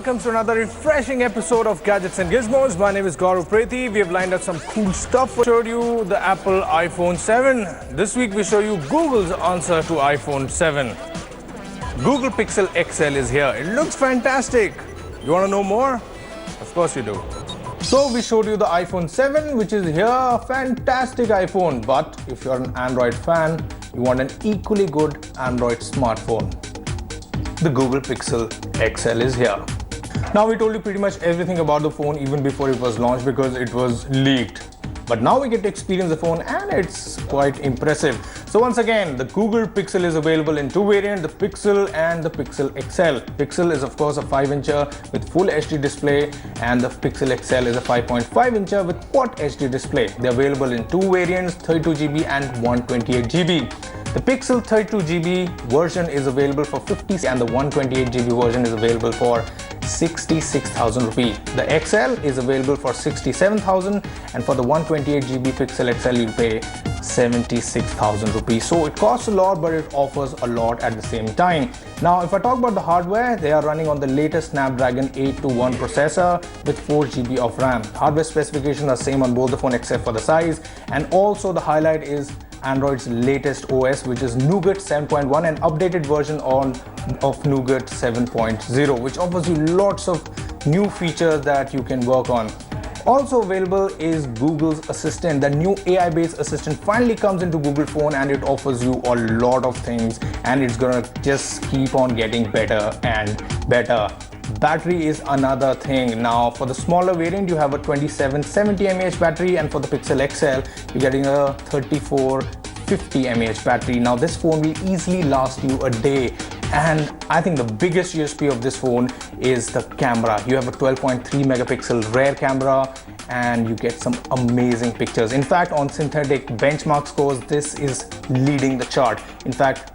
welcome to another refreshing episode of Gadgets and Gizmos. My name is Gaurav Prethi. We have lined up some cool stuff. We showed you the Apple iPhone 7. This week we show you Google's answer to iPhone 7. Google Pixel XL is here. It looks fantastic. You want to know more? Of course you do. So we showed you the iPhone 7, which is here, a fantastic iPhone. But if you're an Android fan, you want an equally good Android smartphone. The Google Pixel XL is here. Now we told you pretty much everything about the phone even before it was launched because it was leaked. But now we get to experience the phone and it's quite impressive. So once again, the Google Pixel is available in two variants, the Pixel and the Pixel XL. Pixel is of course a 5-incher with full HD display and the Pixel XL is a 5.5-incher with quad HD display. They're available in two variants, 32GB and 128GB. The Pixel 32GB version is available for 50 and the 128GB version is available for 66,000 rupees. The XL is available for 67,000 and for the 128GB Pixel XL you'll pay 76,000 rupees. So it costs a lot but it offers a lot at the same time. Now if I talk about the hardware, they are running on the latest Snapdragon 821 processor with 4GB of RAM. Hardware specifications are same on both the phone except for the size, and also the highlight is Android's latest OS, which is Nougat 7.1, an updated version of Nougat 7.0, which offers you lots of new features that you can work on. Also available is Google's Assistant. The new AI-based assistant finally comes into Google phone and it offers you a lot of things and it's gonna just keep on getting better and better. Battery is another thing. Now for the smaller variant you have a 2770 mAh battery and for the Pixel XL you're getting a 3450 mAh battery. Now this phone will easily last you a day, and I think the biggest USP of this phone is the camera. You have a 12.3 megapixel rear camera and you get some amazing pictures. In fact, on synthetic benchmark scores this is leading the chart. In fact,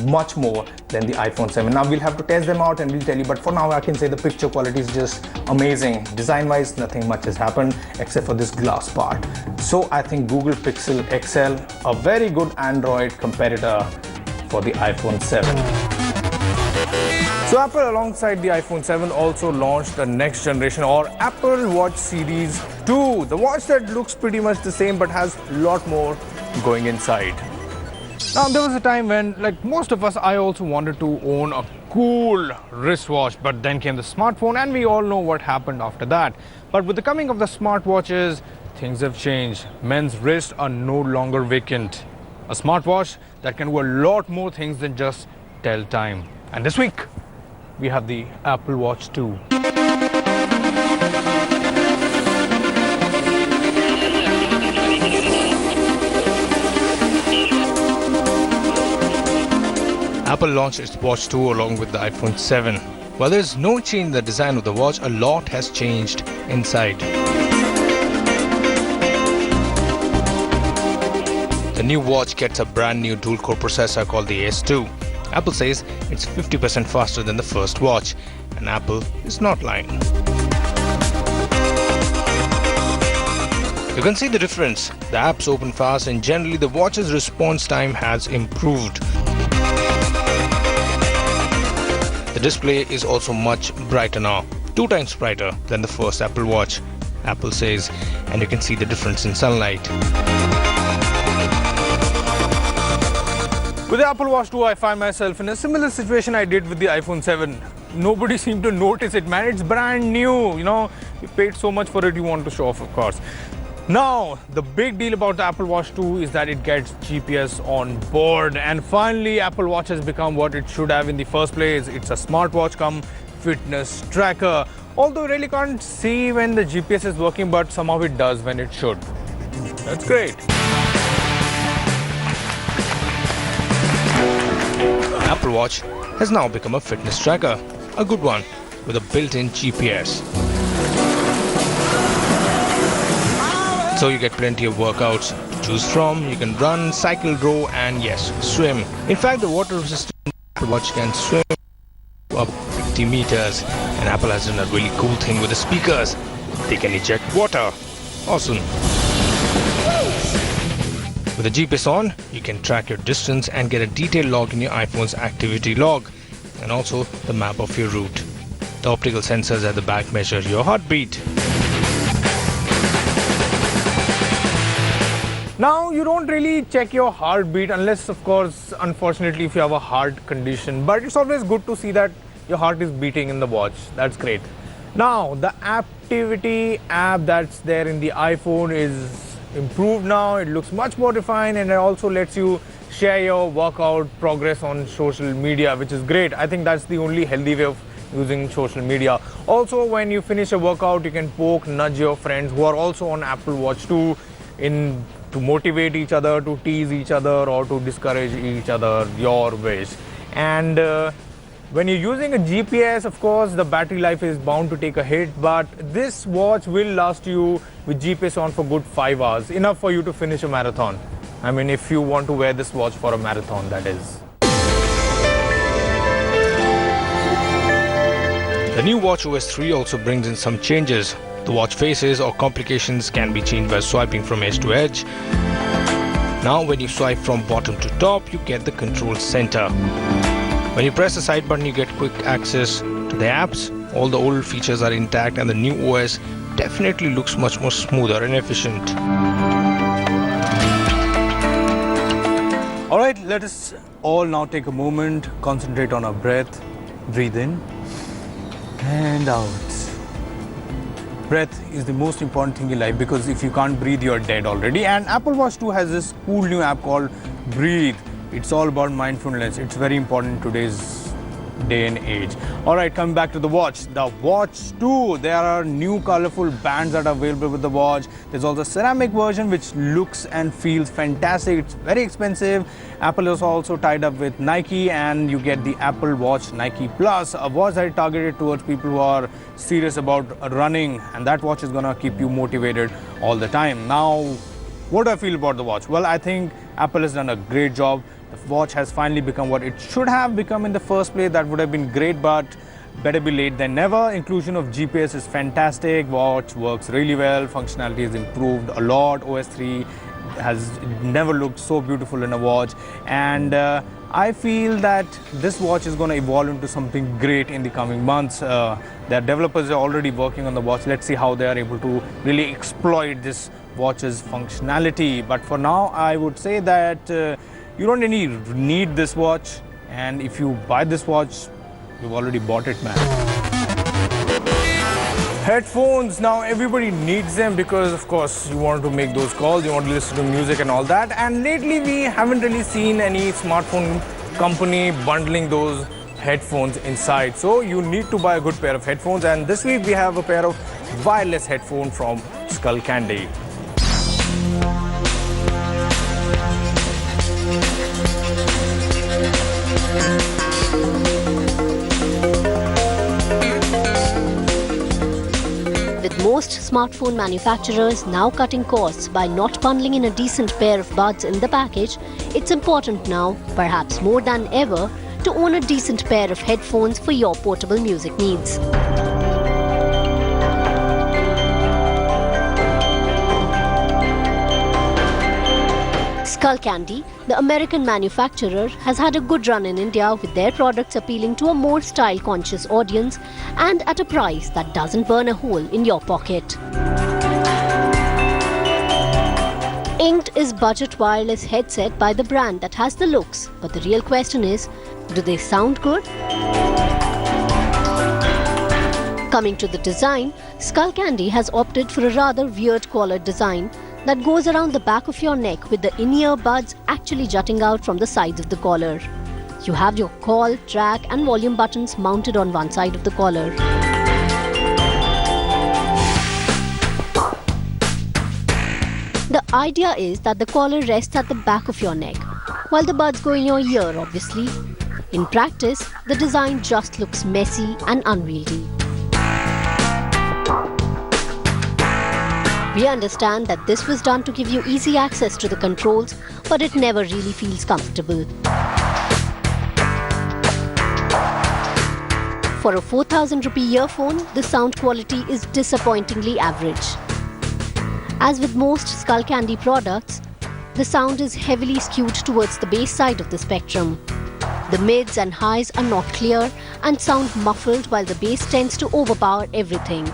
much more than the iPhone 7. Now we'll have to test them out and we'll tell you, but for now I can say the picture quality is just amazing. Design wise nothing much has happened except for this glass part. So I think Google Pixel XL, a very good Android competitor for the iPhone 7. So Apple alongside the iPhone 7 also launched the next generation or Apple Watch Series 2. The watch that looks pretty much the same but has a lot more going inside. Now there was a time when, like most of us, I also wanted to own a cool wristwatch, but then came the smartphone and we all know what happened after that. But with the coming of the smartwatches, things have changed. Men's wrists are no longer vacant. A smartwatch that can do a lot more things than just tell time. And this week, we have the Apple Watch 2. Apple launched its Watch 2 along with the iPhone 7. While there is no change in the design of the watch, a lot has changed inside. The new watch gets a brand new dual-core processor called the S2. Apple says it's 50% faster than the first watch, and Apple is not lying. You can see the difference. The apps open fast and generally the watch's response time has improved. The display is also much brighter now, 2 times brighter than the first Apple Watch, Apple says, and you can see the difference in sunlight. With the Apple Watch 2, I find myself in a similar situation I did with the iPhone 7. Nobody seemed to notice it, man. It's brand new, you know. You paid so much for it, you want to show off, of course. Now, the big deal about the Apple Watch 2 is that it gets GPS on board. And finally, Apple Watch has become what it should have in the first place. It's a smartwatch come fitness tracker. Although you really can't see when the GPS is working, but somehow it does when it should. That's great. Apple Watch has now become a fitness tracker. A good one with a built-in GPS. So you get plenty of workouts to choose from. You can run, cycle, row and yes, swim. In fact, the water resistant Apple Watch can swim up 50 meters. And Apple has done a really cool thing with the speakers. They can eject water. Awesome. With the GPS on, you can track your distance and get a detailed log in your iPhone's activity log and also the map of your route. The optical sensors at the back measure your heartbeat. Now, you don't really check your heartbeat unless, of course, unfortunately, if you have a heart condition. But it's always good to see that your heart is beating in the watch. That's great. Now, the activity app that's there in the iPhone is improved now. It looks much more refined, and it also lets you share your workout progress on social media, which is great. I think that's the only healthy way of using social media. Also, when you finish a workout, you can nudge your friends who are also on Apple Watch 2 to motivate each other, to tease each other, or to discourage each other, your wish. And when you're using a GPS, of course, the battery life is bound to take a hit, but this watch will last you with GPS on for good 5 hours, enough for you to finish a marathon. I mean, if you want to wear this watch for a marathon, that is. The new watchOS 3 also brings in some changes. The watch faces or complications can be changed by swiping from edge to edge. Now when you swipe from bottom to top, you get the control center. When you press the side button, you get quick access to the apps. All the old features are intact, and the new OS definitely looks much more smoother and efficient. Alright, let us all now take a moment, concentrate on our breath, breathe in and out. Breath is the most important thing in life, because if you can't breathe, you're dead already. And Apple Watch 2 has this cool new app called Breathe. It's all about mindfulness. It's very important in today's day and age. Alright, coming back to the watch. The Watch 2, there are new colorful bands that are available with the watch. There's also a ceramic version which looks and feels fantastic. It's very expensive. Apple is also tied up with Nike, and you get the Apple Watch Nike Plus, a watch that is targeted towards people who are serious about running, and that watch is gonna keep you motivated all the time. Now, what do I feel about the watch? Well, I think Apple has done a great job. The watch has finally become what it should have become in the first place. That would have been great, but better be late than never. Inclusion of GPS is fantastic. Watch works really well. Functionality is improved a lot. OS 3 has never looked so beautiful in a watch, and I feel that this watch is going to evolve into something great in the coming months. Their developers are already working on the watch. Let's see how they are able to really exploit this watch's functionality. But for now, I would say that you don't really need this watch, and if you buy this watch, you've already bought it, man. Headphones, now everybody needs them because, of course, you want to make those calls, you want to listen to music and all that. And lately, we haven't really seen any smartphone company bundling those headphones inside. So you need to buy a good pair of headphones. And this week, we have a pair of wireless headphones from Skullcandy. With most smartphone manufacturers now cutting costs by not bundling in a decent pair of buds in the package, it's important now, perhaps more than ever, to own a decent pair of headphones for your portable music needs. Skullcandy, the American manufacturer, has had a good run in India with their products appealing to a more style-conscious audience and at a price that doesn't burn a hole in your pocket. Inked is budget wireless headset by the brand that has the looks, but the real question is, do they sound good? Coming to the design, Skullcandy has opted for a rather weird collar design that goes around the back of your neck with the in-ear buds actually jutting out from the sides of the collar. You have your call, track and volume buttons mounted on one side of the collar. The idea is that the collar rests at the back of your neck, while the buds go in your ear, obviously. In practice, the design just looks messy and unwieldy. We understand that this was done to give you easy access to the controls, but it never really feels comfortable. For a 4,000 rupee earphone, the sound quality is disappointingly average. As with most Skullcandy products, the sound is heavily skewed towards the bass side of the spectrum. The mids and highs are not clear and sound muffled, while the bass tends to overpower everything.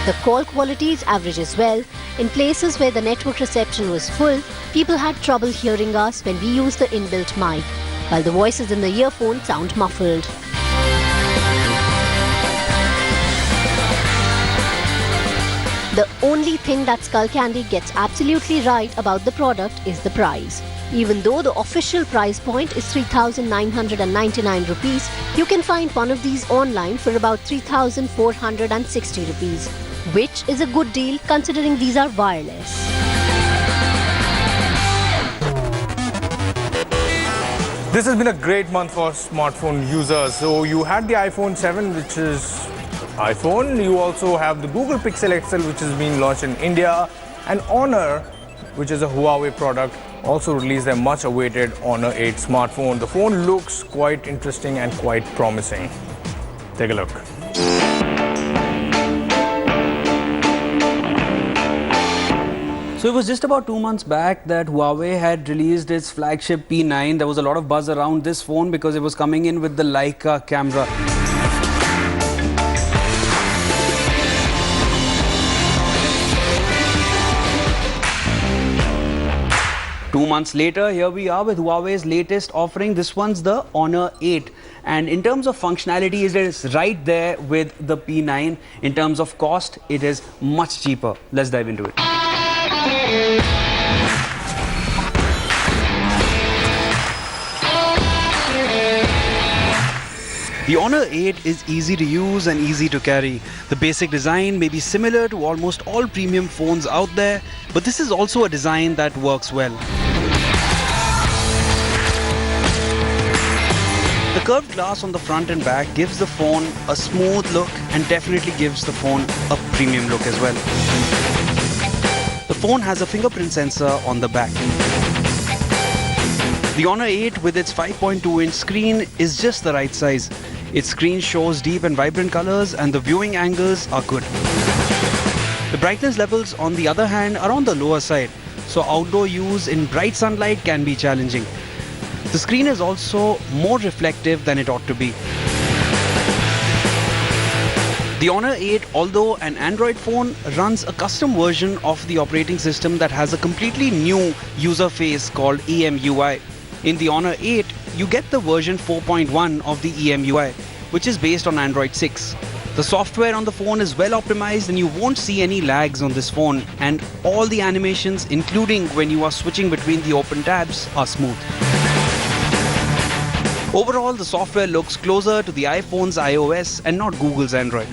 The call quality is average as well. In places where the network reception was full, people had trouble hearing us when we used the inbuilt mic, while the voices in the earphone sound muffled. The only thing that Skullcandy gets absolutely right about the product is the price. Even though the official price point is 3,999 rupees, you can find one of these online for about 3,460 rupees, which is a good deal considering these are wireless. This has been a great month for smartphone users. So you had the iPhone 7, which is iPhone. You also have the Google Pixel XL, which is being launched in India. And Honor, which is a Huawei product, also released their much awaited Honor 8 smartphone. The phone looks quite interesting and quite promising. Take a look. So it was just about 2 months back that Huawei had released its flagship P9. There was a lot of buzz around this phone because it was coming in with the Leica camera. Two months later, here we are with Huawei's latest offering. This one's the Honor 8. And in terms of functionality, it is right there with the P9. In terms of cost, it is much cheaper. Let's dive into it. The Honor 8 is easy to use and easy to carry. The basic design may be similar to almost all premium phones out there, but this is also a design that works well. The curved glass on the front and back gives the phone a smooth look and definitely gives the phone a premium look as well. The phone has a fingerprint sensor on the back. The Honor 8 with its 5.2-inch screen is just the right size. Its screen shows deep and vibrant colors and the viewing angles are good. The brightness levels on the other hand are on the lower side, so outdoor use in bright sunlight can be challenging. The screen is also more reflective than it ought to be. The Honor 8, although an Android phone, runs a custom version of the operating system that has a completely new user face called EMUI. In the Honor 8, you get the version 4.1 of the EMUI, which is based on Android 6. The software on the phone is well optimized and you won't see any lags on this phone, and all the animations, including when you are switching between the open tabs, are smooth. Overall, the software looks closer to the iPhone's iOS and not Google's Android.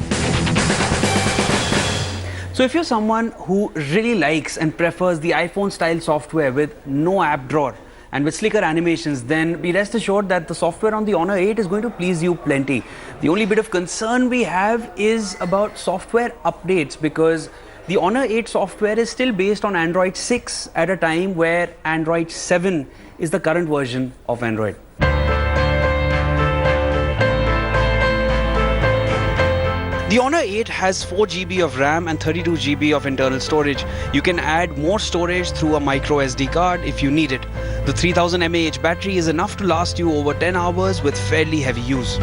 So if you're someone who really likes and prefers the iPhone style software with no app drawer and with slicker animations, then be rest assured that the software on the Honor 8 is going to please you plenty. The only bit of concern we have is about software updates, because the Honor 8 software is still based on Android 6 at a time where Android 7 is the current version of Android. The Honor 8 has 4 GB of RAM and 32 GB of internal storage. You can add more storage through a micro SD card if you need it. The 3000 mAh battery is enough to last you over 10 hours with fairly heavy use.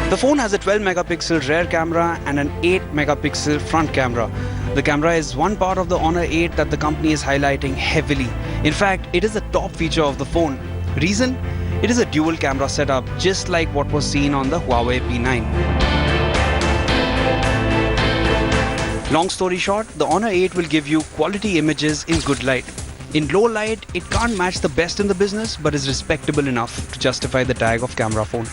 The phone has a 12 megapixel rear camera and an 8 megapixel front camera. The camera is one part of the Honor 8 that the company is highlighting heavily. In fact, it is the top feature of the phone. Reason? It is a dual camera setup, just like what was seen on the Huawei P9. Long story short, the Honor 8 will give you quality images in good light. In low light, it can't match the best in the business, but is respectable enough to justify the tag of camera phone.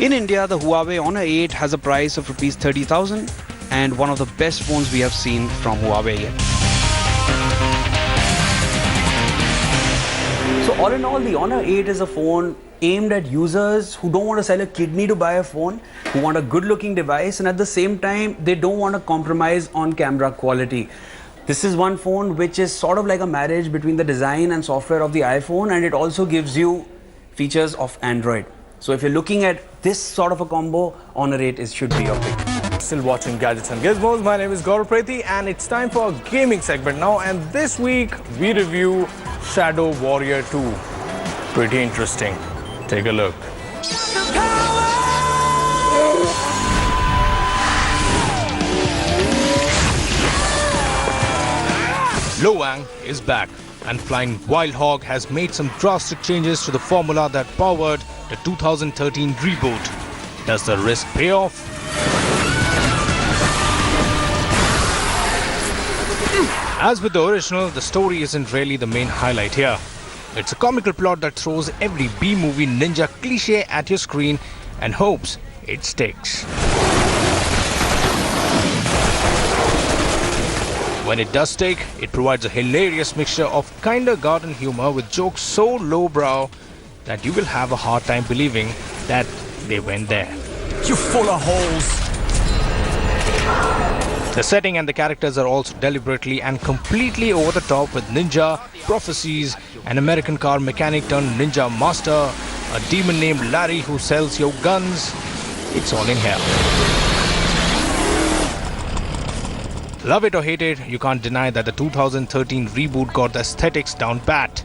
In India, the Huawei Honor 8 has a price of Rs 30,000 and one of the best phones we have seen from Huawei yet. So all in all, the Honor 8 is a phone aimed at users who don't want to sell a kidney to buy a phone, who want a good looking device, and at the same time they don't want to compromise on camera quality. This is one phone which is sort of like a marriage between the design and software of the iPhone, and it also gives you features of Android. So if you're looking at this sort of a combo, Honor 8 should be your pick. still watching Gadgets and Gizmos. My name is Gaurav Prethi and it's time for a gaming segment now. And this week we review Shadow Warrior 2. Pretty interesting. Take a look. Lo Wang is back, and Flying Wild Hog has made some drastic changes to the formula that powered the 2013 reboot. Does the risk pay off? As with the original, the story isn't really the main highlight here. It's a comical plot that throws every B-movie ninja cliché at your screen and hopes it sticks. When it does stick, it provides a hilarious mixture of kindergarten humor with jokes so lowbrow that you will have a hard time believing that they went there. You're full of holes. The setting and the characters are also deliberately and completely over the top with ninja, prophecies, an American car mechanic turned ninja master, a demon named Larry who sells you guns. It's all in here. Love it or hate it, you can't deny that the 2013 reboot got the aesthetics down pat.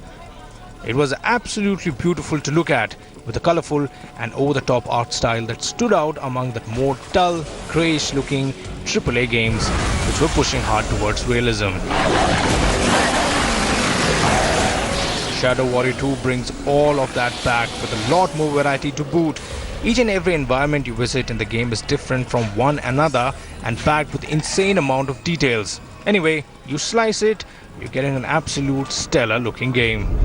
It was absolutely beautiful to look at, with a colourful and over-the-top art style that stood out among the more dull, greyish-looking AAA games which were pushing hard towards realism. Shadow Warrior 2 brings all of that back with a lot more variety to boot. Each and every environment you visit in the game is different from one another and packed with insane amount of details. Anyway, you slice it, you're getting an absolute stellar looking game.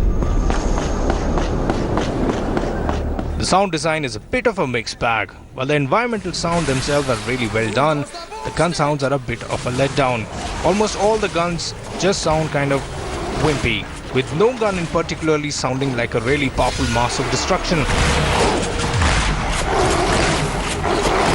The sound design is a bit of a mixed bag. While the environmental sound themselves are really well done, the gun sounds are a bit of a letdown. Almost all the guns just sound kind of wimpy, with no gun in particularly sounding like a really powerful mass of destruction.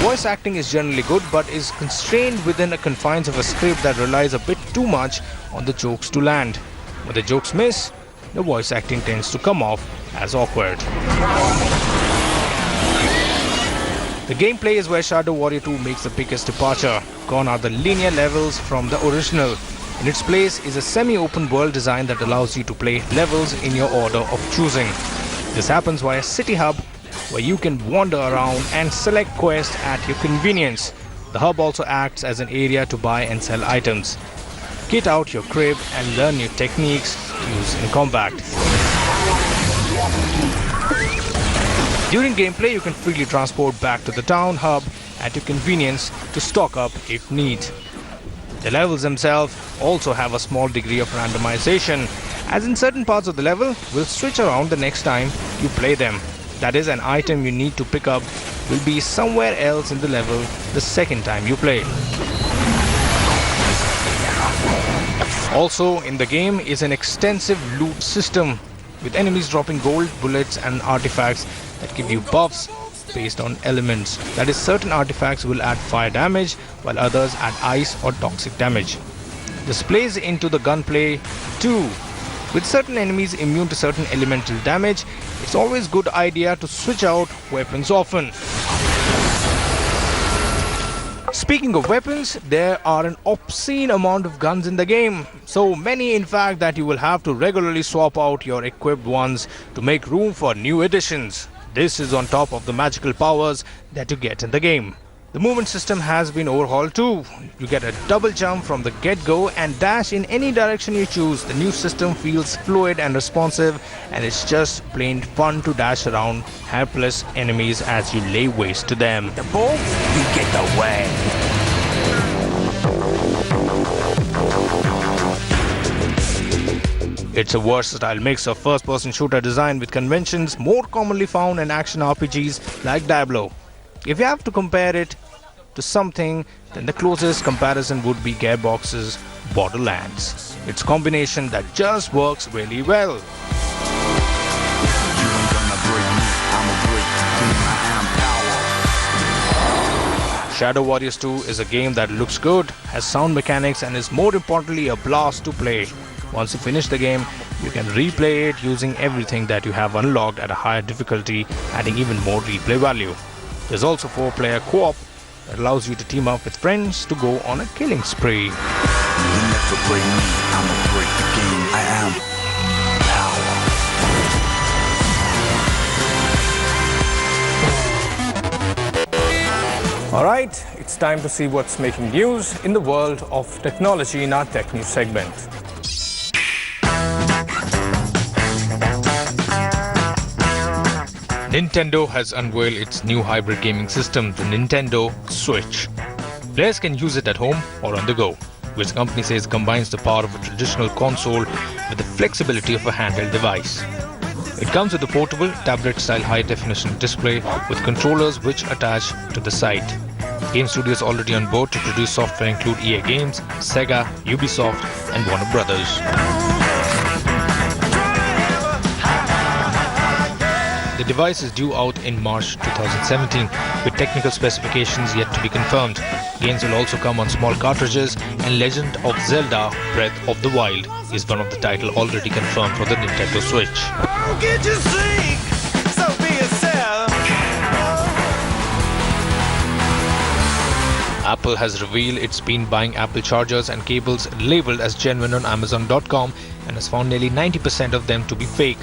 Voice acting is generally good but is constrained within the confines of a script that relies a bit too much on the jokes to land. When the jokes miss, the voice acting tends to come off as awkward. The gameplay is where Shadow Warrior 2 makes the biggest departure. Gone are the linear levels from the original. In its place is a semi-open world design that allows you to play levels in your order of choosing. This happens via City Hub, where you can wander around and select quests at your convenience. The hub also acts as an area to buy and sell items. Kit out your crib and learn new techniques to use in combat. During gameplay, you can freely transport back to the town hub at your convenience to stock up if need. The levels themselves also have a small degree of randomization, as in certain parts of the level will switch around the next time you play them. That is, an item you need to pick up will be somewhere else in the level the second time you play. Also in the game is an extensive loot system, with enemies dropping gold, bullets and artifacts that give you buffs based on elements. That is, certain artifacts will add fire damage while others add ice or toxic damage. This plays into the gunplay too. With certain enemies immune to certain elemental damage, it's always a good idea to switch out weapons often. Speaking of weapons, there are an obscene amount of guns in the game. So many in fact that you will have to regularly swap out your equipped ones to make room for new additions. This is on top of the magical powers that you get in the game. The movement system has been overhauled too. You get a double jump from the get-go and dash in any direction you choose. The new system feels fluid and responsive, and it's just plain fun to dash around helpless enemies as you lay waste to them. The ball, you get the way. It's a versatile mix of first-person shooter design with conventions more commonly found in action RPGs like Diablo. If you have to compare it to something, then the closest comparison would be Gearbox's Borderlands. It's a combination that just works really well. Shadow Warriors 2 is a game that looks good, has sound mechanics and is more importantly a blast to play. Once you finish the game, you can replay it using everything that you have unlocked at a higher difficulty, adding even more replay value. There's also 4-player co-op that allows you to team up with friends to go on a killing spree. You never break me, I'ma break the game. I am power. Alright, it's time to see what's making news in the world of technology in our Tech News segment. Nintendo has unveiled its new hybrid gaming system, the Nintendo Switch. Players can use it at home or on the go, which the company says combines the power of a traditional console with the flexibility of a handheld device. It comes with a portable, tablet-style high-definition display with controllers which attach to the side. Game studios already on board to produce software include EA Games, Sega, Ubisoft and Warner Brothers. The device is due out in March 2017, with technical specifications yet to be confirmed. Games will also come on small cartridges, and Legend of Zelda Breath of the Wild is one of the titles already confirmed for the Nintendo Switch. Apple has revealed it's been buying Apple chargers and cables labeled as genuine on Amazon.com and has found nearly 90% of them to be fake.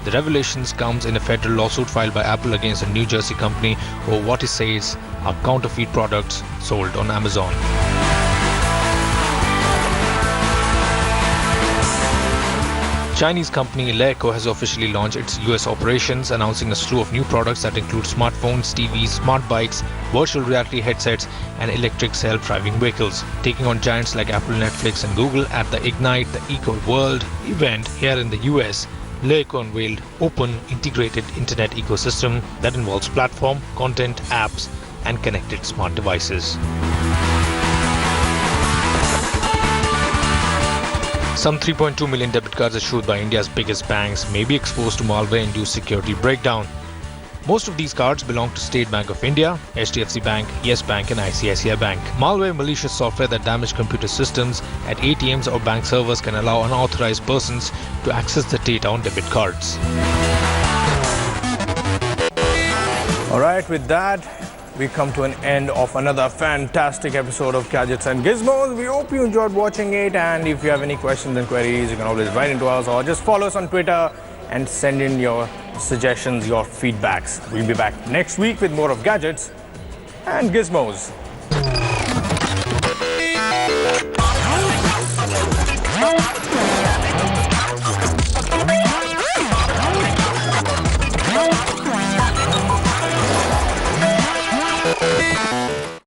The revelations comes in a federal lawsuit filed by Apple against a New Jersey company over what it says are counterfeit products sold on Amazon. Chinese company Leico has officially launched its US operations, announcing a slew of new products that include smartphones, TVs, smart bikes, virtual reality headsets, and electric self-driving vehicles, taking on giants like Apple, Netflix, and Google at the Ignite the Eco World event here in the US. Leico unveiled open, integrated internet ecosystem that involves platform, content, apps, and connected smart devices. Some 3.2 million debit cards issued by India's biggest banks may be exposed to malware-induced security breakdown. Most of these cards belong to State Bank of India, HDFC Bank, Yes Bank and ICICI Bank. Malware malicious software that damage computer systems at ATMs or bank servers can allow unauthorized persons to access the data on debit cards. Alright, with that, we come to an end of another fantastic episode of Gadgets and Gizmos. We hope you enjoyed watching it, and if you have any questions and queries, you can always write into us or just follow us on Twitter and send in your suggestions, your feedbacks. We'll be back next week with more of Gadgets and Gizmos.